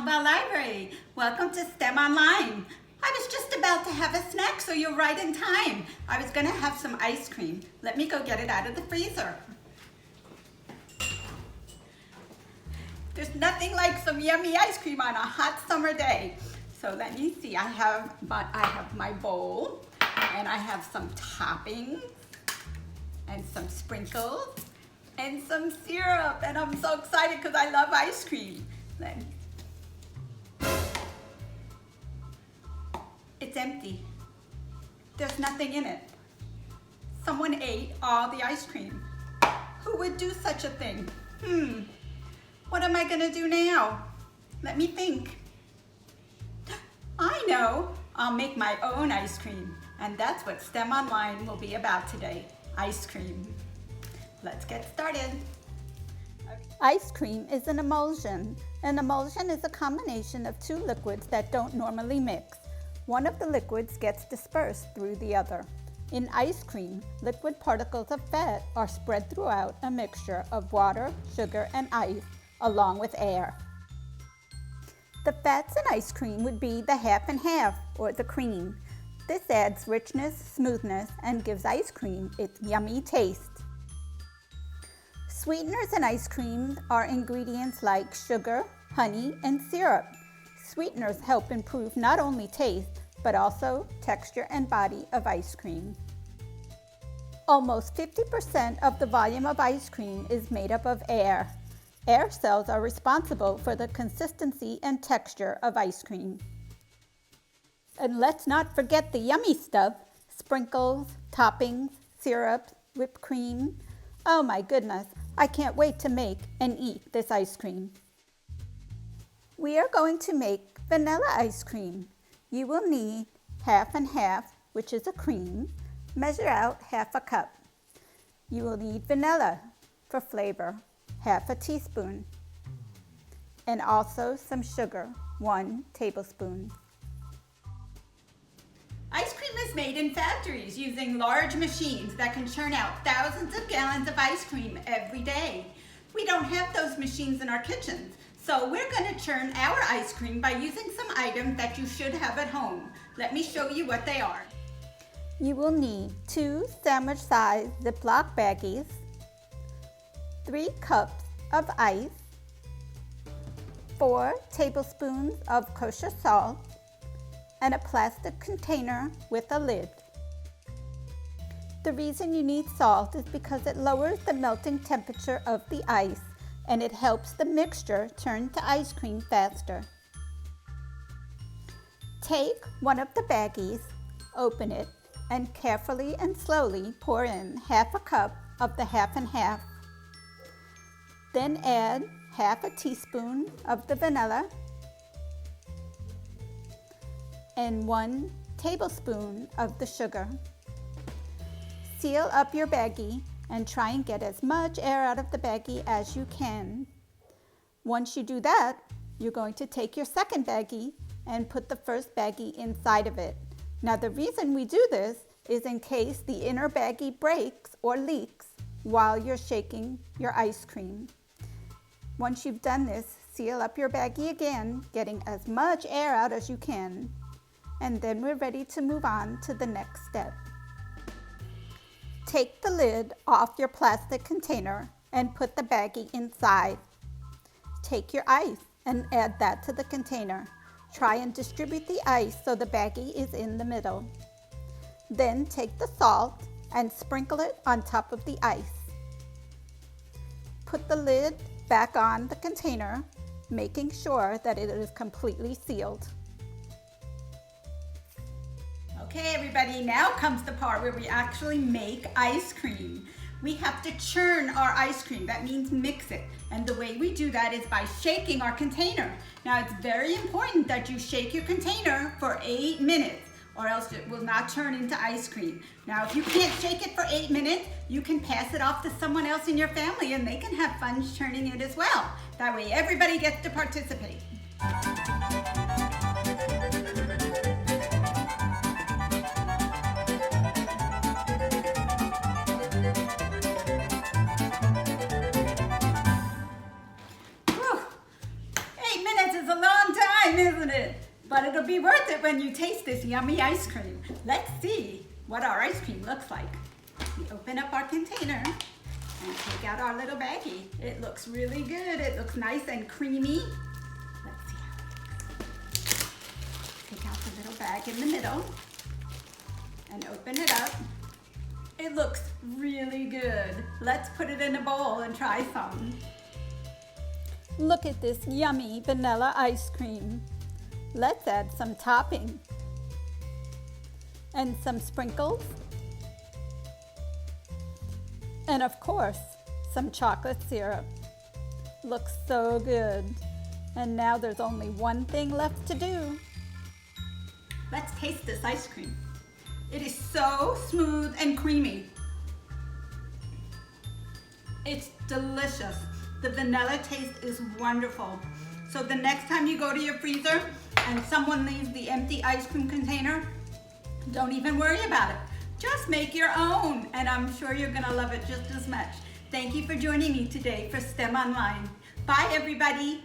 Bell Library. Welcome to STEM Online. I was just about to have a snack, so you're right in time. I was gonna have some ice cream. Let me go get it out of the freezer. There's nothing like some yummy ice cream on a hot summer day. So let me see, I have my bowl, and I have some toppings, and some sprinkles, and some syrup, and I'm so excited because I love ice cream. It's empty. There's nothing in it. Someone ate all the ice cream. Who would do such a thing? What am I gonna do now? Let me think. I know, I'll make my own ice cream, and that's what STEM Online will be about today, ice cream. Let's get started. Ice cream is an emulsion. An emulsion is a combination of two liquids that don't normally mix. One of the liquids gets dispersed through the other. In ice cream, liquid particles of fat are spread throughout a mixture of water, sugar, and ice, along with air. The fats in ice cream would be the half and half, or the cream. This adds richness, smoothness, and gives ice cream its yummy taste. Sweeteners in ice cream are ingredients like sugar, honey, and syrup. Sweeteners help improve not only taste, but also texture and body of ice cream. Almost 50% of the volume of ice cream is made up of air. Air cells are responsible for the consistency and texture of ice cream. And let's not forget the yummy stuff: sprinkles, toppings, syrup, whipped cream. Oh my goodness, I can't wait to make and eat this ice cream. We are going to make vanilla ice cream. You will need half and half, which is a cream. Measure out half a cup. You will need vanilla for flavor, half a teaspoon, and also some sugar, 1 tablespoon. Ice cream is made in factories using large machines that can churn out thousands of gallons of ice cream every day. We don't have those machines in our kitchens, so we're going to churn our ice cream by using some items that you should have at home. Let me show you what they are. You will need 2 sandwich-sized Ziploc baggies, 3 cups of ice, 4 tablespoons of kosher salt, and a plastic container with a lid. The reason you need salt is because it lowers the melting temperature of the ice, and it helps the mixture turn to ice cream faster. Take one of the baggies, open it, and carefully and slowly pour in half a cup of the half and half. Then add half a teaspoon of the vanilla and 1 tablespoon of the sugar. Seal up your baggie and try and get as much air out of the baggie as you can. Once you do that, you're going to take your second baggie and put the first baggie inside of it. Now the reason we do this is in case the inner baggie breaks or leaks while you're shaking your ice cream. Once you've done this, seal up your baggie again, getting as much air out as you can. And then we're ready to move on to the next step. Take the lid off your plastic container and put the baggie inside. Take your ice and add that to the container. Try and distribute the ice so the baggie is in the middle. Then take the salt and sprinkle it on top of the ice. Put the lid back on the container, making sure that it is completely sealed. Okay, everybody, now comes the part where we actually make ice cream. We have to churn our ice cream. That means mix it. And the way we do that is by shaking our container. Now, it's very important that you shake your container for 8 minutes, or else it will not turn into ice cream. Now, if you can't shake it for 8 minutes, you can pass it off to someone else in your family and they can have fun churning it as well. That way, everybody gets to participate. Whew. 8 minutes is a long but it'll be worth it when you taste this yummy ice cream. Let's see what our ice cream looks like. We open up our container and take out our little baggie. It looks really good. It looks nice and creamy. Let's see how it looks. Take out the little bag in the middle and open it up. It looks really good. Let's put it in a bowl and try some. Look at this yummy vanilla ice cream. Let's add some topping and some sprinkles. And of course, some chocolate syrup. Looks so good. And now there's only one thing left to do. Let's taste this ice cream. It is so smooth and creamy. It's delicious. The vanilla taste is wonderful. So the next time you go to your freezer and someone leaves the empty ice cream container, don't even worry about it. Just make your own, and I'm sure you're gonna love it just as much. Thank you for joining me today for STEM Online. Bye, everybody.